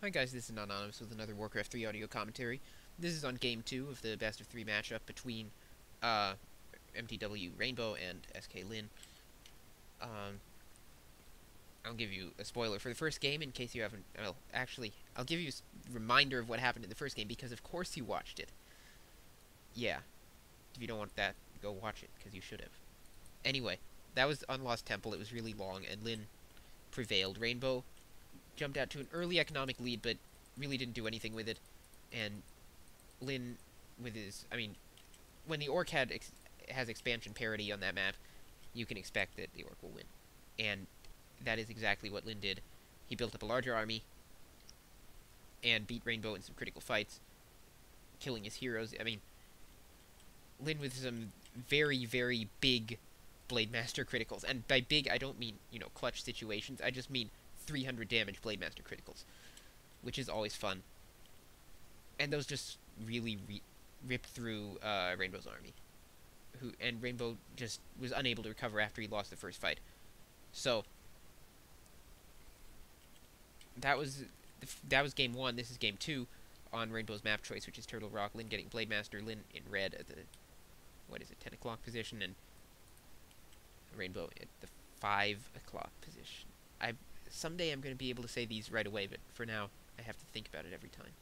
Hi guys, this is Anonymous with another Warcraft 3 audio commentary. This is on Game 2 of the best of 3 matchup between MTW Rainbow and SK Lin. I'll give you a spoiler for the first game in case you haven't... Well, actually, I'll give you a reminder of what happened in the first game because of course you watched it. Yeah, if you don't want that, go watch it, because you should have. Anyway, that was on Lost Temple. It was really long, and Lin prevailed. Rainbow jumped out to an early economic lead, but really didn't do anything with it. And Lin, with his... I mean, when the Orc has expansion parity on that map, you can expect that the Orc will win. And that is exactly what Lin did. He built up a larger army, and beat Rainbow in some critical fights, killing his heroes. I mean, Lin with some very, very big Blademaster criticals. And by big, I don't mean, clutch situations. I just mean 300 damage Blademaster criticals, which is always fun. And those just really ripped through Rainbow's army. And Rainbow just was unable to recover after he lost the first fight. So that was game 1. This is game 2 on Rainbow's map choice, which is Turtle Rock. Lin getting Blademaster, Lin in red at the 10 o'clock position, and Rainbow at the 5 o'clock position. Someday I'm going to be able to say these right away, but for now, I have to think about it every time.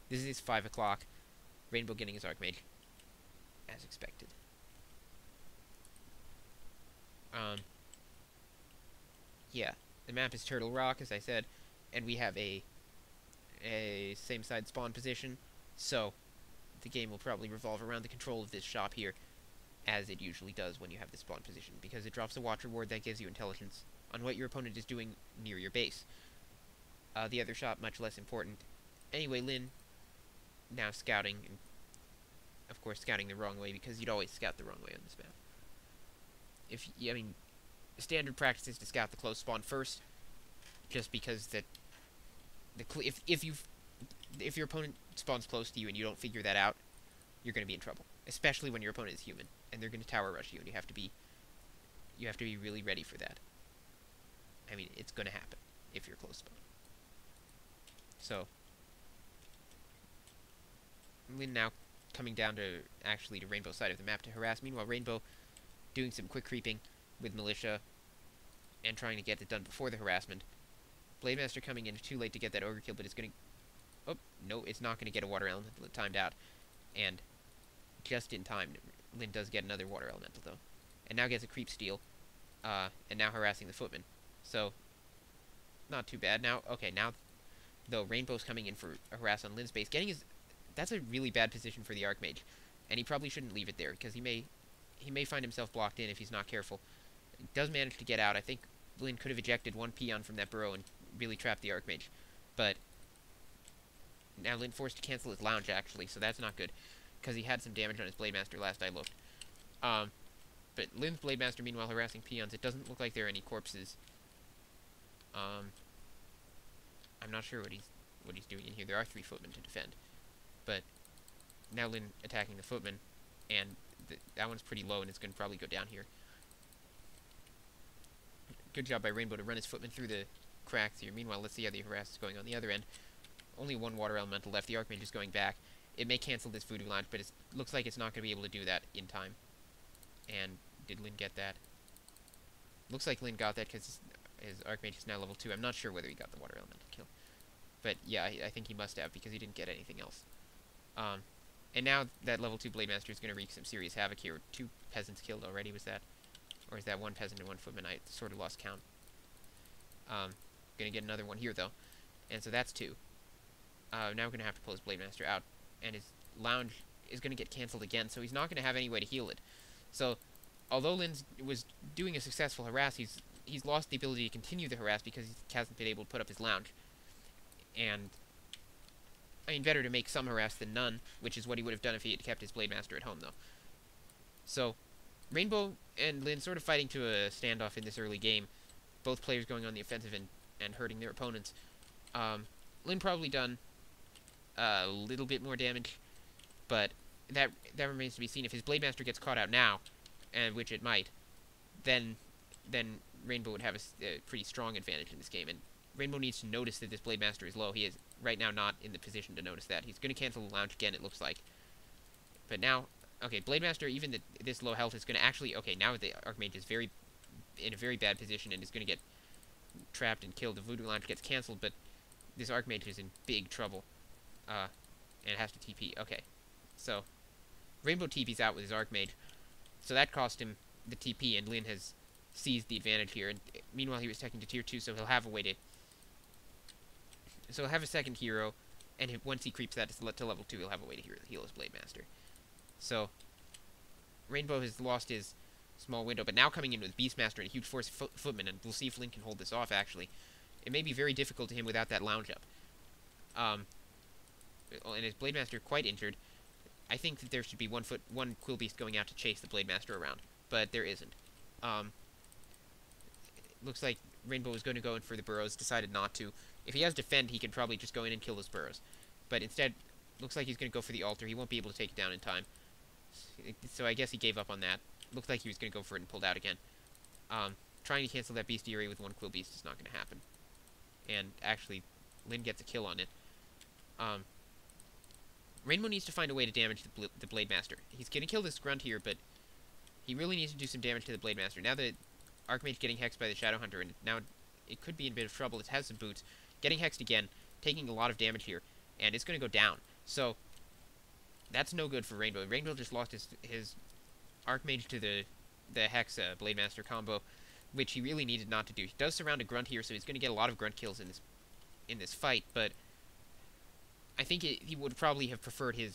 This is 5 o'clock. Rainbow getting his Archmage, as expected. Yeah, the map is Turtle Rock, as I said, and we have a same side spawn position, so the game will probably revolve around the control of this shop here, as it usually does when you have the spawn position, because it drops a watch reward that gives you intelligence on what your opponent is doing near your base. The other shop, much less important. Anyway, Lin now scouting, and of course scouting the wrong way, because you'd always scout the wrong way on this map. Standard practice is to scout the close spawn first, just because if your opponent spawns close to you and you don't figure that out, you're going to be in trouble, especially when your opponent is human and they're going to tower rush you, and you have to be really ready for that. I mean, it's going to happen if you're close spawn. So Lin now coming down to Rainbow's side of the map to harass. Meanwhile, Rainbow doing some quick creeping with militia and trying to get it done before the harassment. Blademaster coming in too late to get that ogre kill, but it's going to... Oh, no, it's not going to get a water elemental. It timed out. And just in time, Lin does get another water elemental, though. And now gets a creep steal. And now harassing the footman. So, not too bad. Now, though, Rainbow's coming in for a harass on Lin's base. That's a really bad position for the Archmage. And he probably shouldn't leave it there, because he may find himself blocked in if he's not careful. He does manage to get out. I think Lin could have ejected one peon from that burrow and really trapped the Archmage. But now Lin forced to cancel his lounge, actually, so that's not good, because he had some damage on his Blademaster last I looked. But Lin's Blademaster, meanwhile, harassing peons. It doesn't look like there are any corpses. I'm not sure what he's doing in here. There are 3 footmen to defend. But now Lin attacking the footman, and that one's pretty low, and it's going to probably go down here. Good job by Rainbow to run his footman through the cracks here. Meanwhile, let's see how the harass is going on the other end. Only 1 water elemental left. The Archmage is going back. It may cancel this voodoo launch, but it looks like it's not going to be able to do that in time. And did Lin get that? Looks like Lin got that because his Archmage is now level 2. I'm not sure whether he got the water elemental kill. But yeah, I think he must have, because he didn't get anything else. And now that level 2 Blademaster is going to wreak some serious havoc here. 2 peasants killed already, was that? Or is that 1 peasant and 1 footman? I sort of lost count. Going to get another one here, though. And so that's 2. Now we're going to have to pull his Blademaster out. And his lounge is going to get cancelled again, so he's not going to have any way to heal it. So, although Lin was doing a successful harass, he's lost the ability to continue the harass because he hasn't been able to put up his lounge. And I mean, better to make some harass than none, which is what he would have done if he had kept his Blademaster at home, though. So, Rainbow and Lin sort of fighting to a standoff in this early game. Both players going on the offensive and hurting their opponents. Lin probably done a little bit more damage, but that remains to be seen. If his Blademaster gets caught out now, and which it might, then Rainbow would have a pretty strong advantage in this game, and Rainbow needs to notice that this Blade Master is low. He is right now not in the position to notice that. He's going to cancel the lounge again, it looks like. But now, okay, Blade Master, even this low health, is going to actually... Okay, now the Archmage is in a very bad position and is going to get trapped and killed. The Voodoo Lounge gets cancelled, but this Archmage is in big trouble. And has to TP. Okay, so Rainbow TP's out with his Archmage. So that cost him the TP, and Lin has seized the advantage here. And meanwhile, he was taking to tier 2, so he'll have a way to... So he'll have a second hero, and once he creeps that to level 2, he'll have a way to heal his Blade Master. So Rainbow has lost his small window, but now coming in with Beastmaster and a huge force footman, and we'll see if Lin can hold this off, actually. It may be very difficult to him without that lounge up. And his Blade Master quite injured. I think that there should be one Quill Beast going out to chase the Blade Master around, but there isn't. Looks like Rainbow was going to go in for the burrows, decided not to. If he has defend, he can probably just go in and kill those burrows. But instead, looks like he's going to go for the altar. He won't be able to take it down in time. So I guess he gave up on that. Looked like he was going to go for it and pulled out again. Trying to cancel that Bestiary with one Quill Beast is not going to happen. And actually, Lin gets a kill on it. Rainbow needs to find a way to damage the Blade Master. He's going to kill this Grunt here, but he really needs to do some damage to the Blade Master. Now the Archmage getting hexed by the Shadow Hunter, and now it could be in a bit of trouble. It has some boots. Getting hexed again, taking a lot of damage here, and it's going to go down. So that's no good for Rainbow. Rainbow just lost his Archmage to the Hex Blade Master combo, which he really needed not to do. He does surround a Grunt here, so he's going to get a lot of Grunt kills in this fight, but I think he would probably have preferred to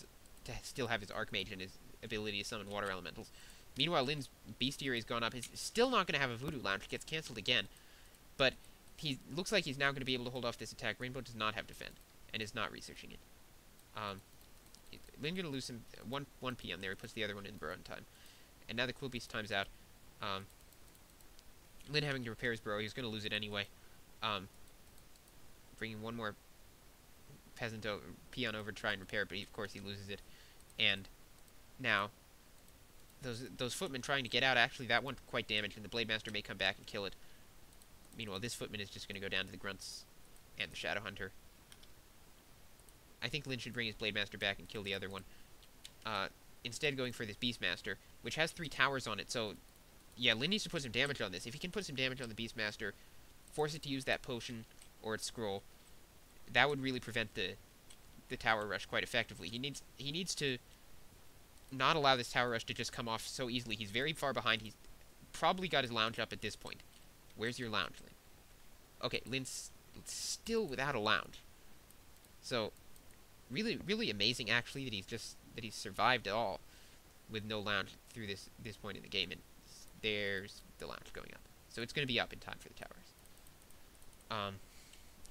still have his Archmage and his ability to summon Water Elementals. Meanwhile, Lin's Bestiary has gone up. He's still not going to have a Voodoo Lounge. It gets cancelled again. But he looks like he's now going to be able to hold off this attack. Rainbow does not have defend and is not researching it. Lin going to lose some 1 PM there. He puts the other one in burrow in time. And now the Quill Beast times out. Lin having to repair his burrow. He's going to lose it anyway. Bringing one more peon over to try and repair it, but of course he loses it. And now those footmen trying to get out, actually that one quite damaged, and the Blade Master may come back and kill it. Meanwhile, this footman is just going to go down to the Grunts and the Shadow Hunter. I think Lin should bring his Blade Master back and kill the other one. Instead going for this Beastmaster, which has 3 towers on it, so yeah, Lin needs to put some damage on this. If he can put some damage on the Beastmaster, force it to use that potion or its scroll, that would really prevent the tower rush quite effectively. He needs to not allow this tower rush to just come off so easily. He's very far behind. He's probably got his lounge up at this point. Where's your lounge, Lin? Okay, Lin's still without a lounge. So really, really amazing actually that he's survived at all with no lounge through this point in the game. And there's the lounge going up. So it's going to be up in time for the towers.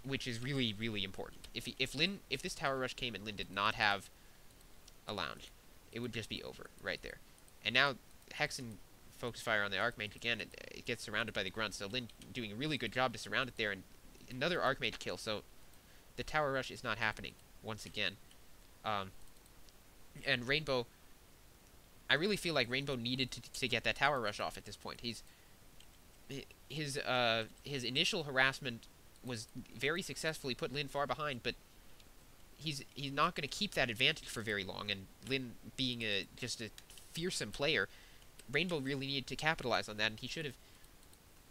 Which is really, really important. If this tower rush came and Lin did not have a lounge, it would just be over right there. And now Hex and Focus Fire on the Archmage again, and it gets surrounded by the Grunts. So Lin doing a really good job to surround it there, and another Archmage kill. So the tower rush is not happening once again. And Rainbow, I really feel like Rainbow needed to get that tower rush off at this point. His initial harassment was very successfully put Lin far behind, but he's not going to keep that advantage for very long. And Lin being just a fearsome player, Rainbow really needed to capitalize on that, and he should have.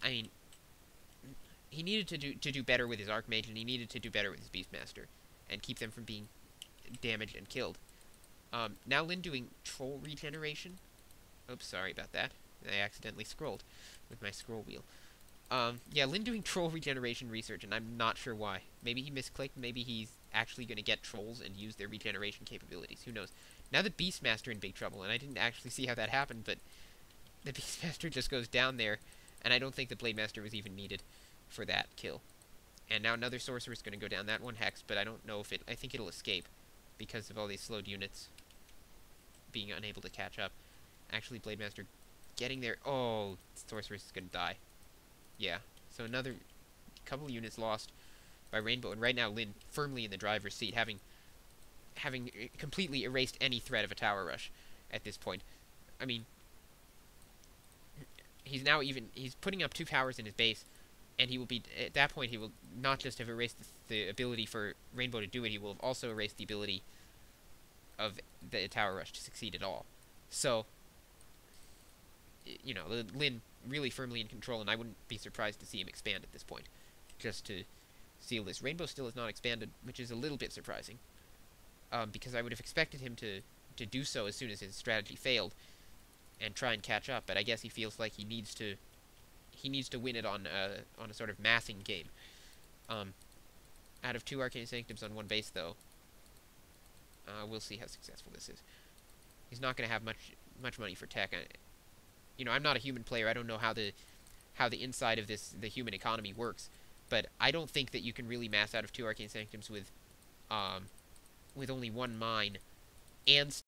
I mean, he needed to do better with his Archmage, and he needed to do better with his Beastmaster, and keep them from being damaged and killed. Now Lin doing Troll Regeneration. Oops, sorry about that. I accidentally scrolled with my scroll wheel. Yeah, Lin doing Troll Regeneration research, and I'm not sure why. Maybe he misclicked, maybe he's actually going to get trolls and use their regeneration capabilities. Who knows? Now the Beastmaster in big trouble, and I didn't actually see how that happened, but the Beastmaster just goes down there, and I don't think the Blade Master was even needed for that kill. And now another Sorcerer is going to go down. That one Hex, but I don't know if I think it'll escape because of all these slowed units being unable to catch up. Actually, Blade Master getting there. Oh, Sorceress is going to die. Yeah, so another couple units lost by Rainbow, and right now Lin firmly in the driver's seat, having completely erased any threat of a tower rush at this point. I mean, he's putting up 2 towers in his base, and he will be at that point he will not just have erased the ability for Rainbow to do it, he will have also erased the ability of the Tower Rush to succeed at all. So, you know, Lyn really firmly in control, and I wouldn't be surprised to see him expand at this point, just to seal this. Rainbow still has not expanded, which is a little bit surprising, because I would have expected him to do so as soon as his strategy failed, and try and catch up. But I guess he feels like he needs to win it on a sort of massing game. Out of 2 Arcane Sanctums on 1 base, though, we'll see how successful this is. He's not going to have much money for tech. You know, I'm not a human player. I don't know how the inside of the human economy works, but I don't think that you can really mass out of 2 Arcane Sanctums with only 1 mine and